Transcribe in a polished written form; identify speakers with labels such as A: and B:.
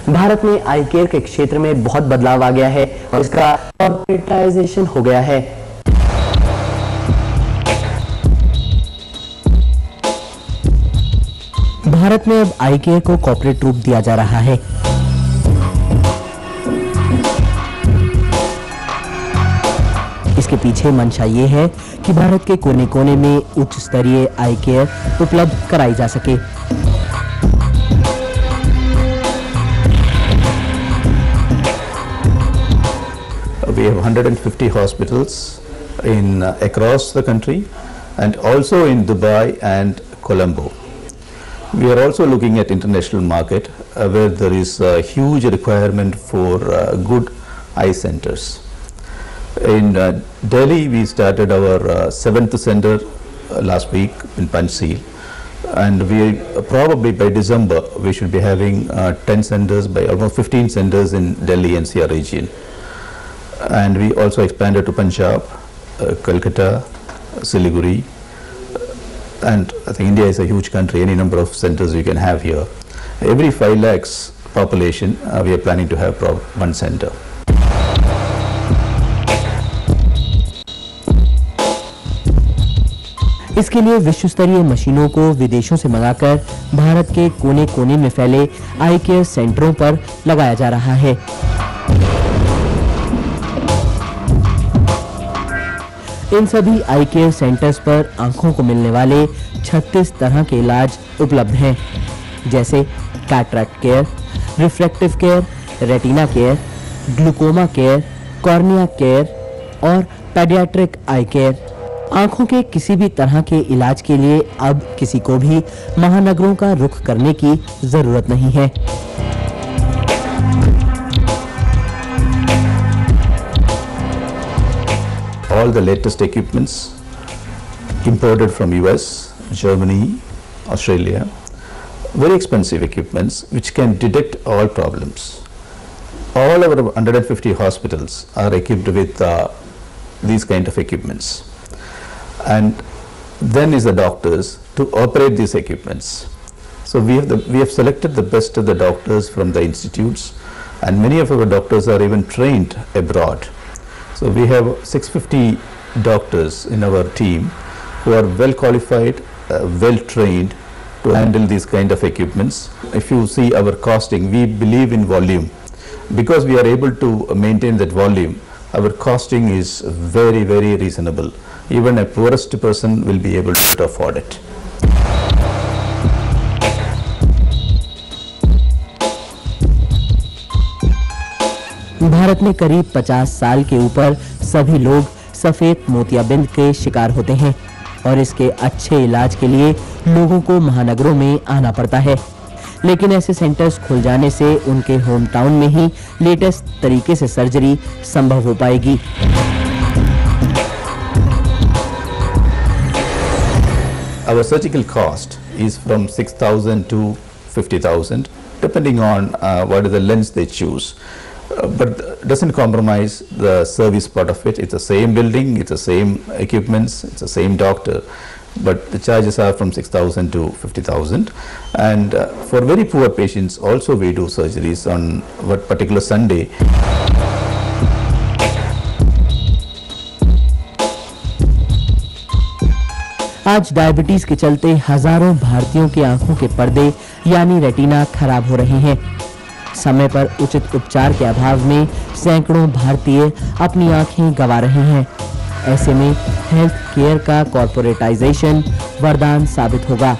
A: भारत में आई केयर के क्षेत्र में बहुत बदलाव आ गया है और इसका कॉर्पोरेटाइजेशन हो गया है। भारत में अब आई केयर को कॉर्पोरेट रूप दिया जा रहा है। इसके पीछे मंशा ये है कि भारत के कोने कोने में उच्च स्तरीय आई केयर उपलब्ध कराई जा सके।
B: We have 150 hospitals in across the country and also in Dubai and Colombo. We are also looking at international market where there is a huge requirement for good eye centers. In Delhi, we started our 7th center last week in Panchsheel, and we probably by December we should be having 10 centers, by almost 15 centers in Delhi NCR region. And we also expanded to Punjab, Kolkata, Siliguri, and I think India is a huge country, any number of centers we can have here. Every 5 lakhs population, we are planning to have one center.
A: इसके लिए विश्व स्तरीय मशीनों को विदेशों से मंगाकर भारत के कोने कोने में फैले आई केयर सेंटरों पर लगाया जा रहा है। इन सभी आई केयर सेंटर्स पर आंखों को मिलने वाले 36 तरह के इलाज उपलब्ध हैं, जैसे cataract care, refractive care, retina care, glaucoma care, cornea care और पेडियाट्रिक आई केयर। आंखों के किसी भी तरह के इलाज के लिए अब किसी को भी महानगरों का रुख करने की जरूरत नहीं है।
B: All the latest equipments imported from US, Germany, Australia, very expensive equipments which can detect all problems. All our 150 hospitals are equipped with these kind of equipments. And then is the doctors to operate these equipments. So we have selected the best of the doctors from the institutes, and many of our doctors are even trained abroad. So we have 650 doctors in our team who are well qualified, well trained to handle these kind of equipments. If you see our costing, we believe in volume. Because we are able to maintain that volume, our costing is very, very reasonable. Even a poorest person will be able to afford it.
A: Bharat में करीब 50 साल के ऊपर सभी लोग सफेद मोतियाबिंद के शिकार होते हैं और इसके अच्छे इलाज के लिए लोगों को महानगरों में आना पड़ता है। लेकिन ऐसे सेंटर्स खुल जाने से उनके होम टाउन में ही लेटेस्ट तरीके से सर्जरी संभव हो पाएगी।
B: Our surgical cost is from 6,000 to 50,000, depending on what is the lens they choose. But doesn't compromise the service part of it. It's the same building, it's the same equipments, it's the same doctor, but the charges are from 6,000 to 50,000. And for very poor patients also we do surgeries on what particular Sunday.
A: आज diabetes के चलते हजारों भारतीयों की आंखों के पर्दे यानी रेटिना खराब हो रहे हैं। समय पर उचित उपचार के अभाव में सैकड़ों भारतीय अपनी आंखें गंवा रहे हैं। ऐसे में हेल्थ केयर का कॉर्पोरेटाइजेशन वरदान साबित होगा।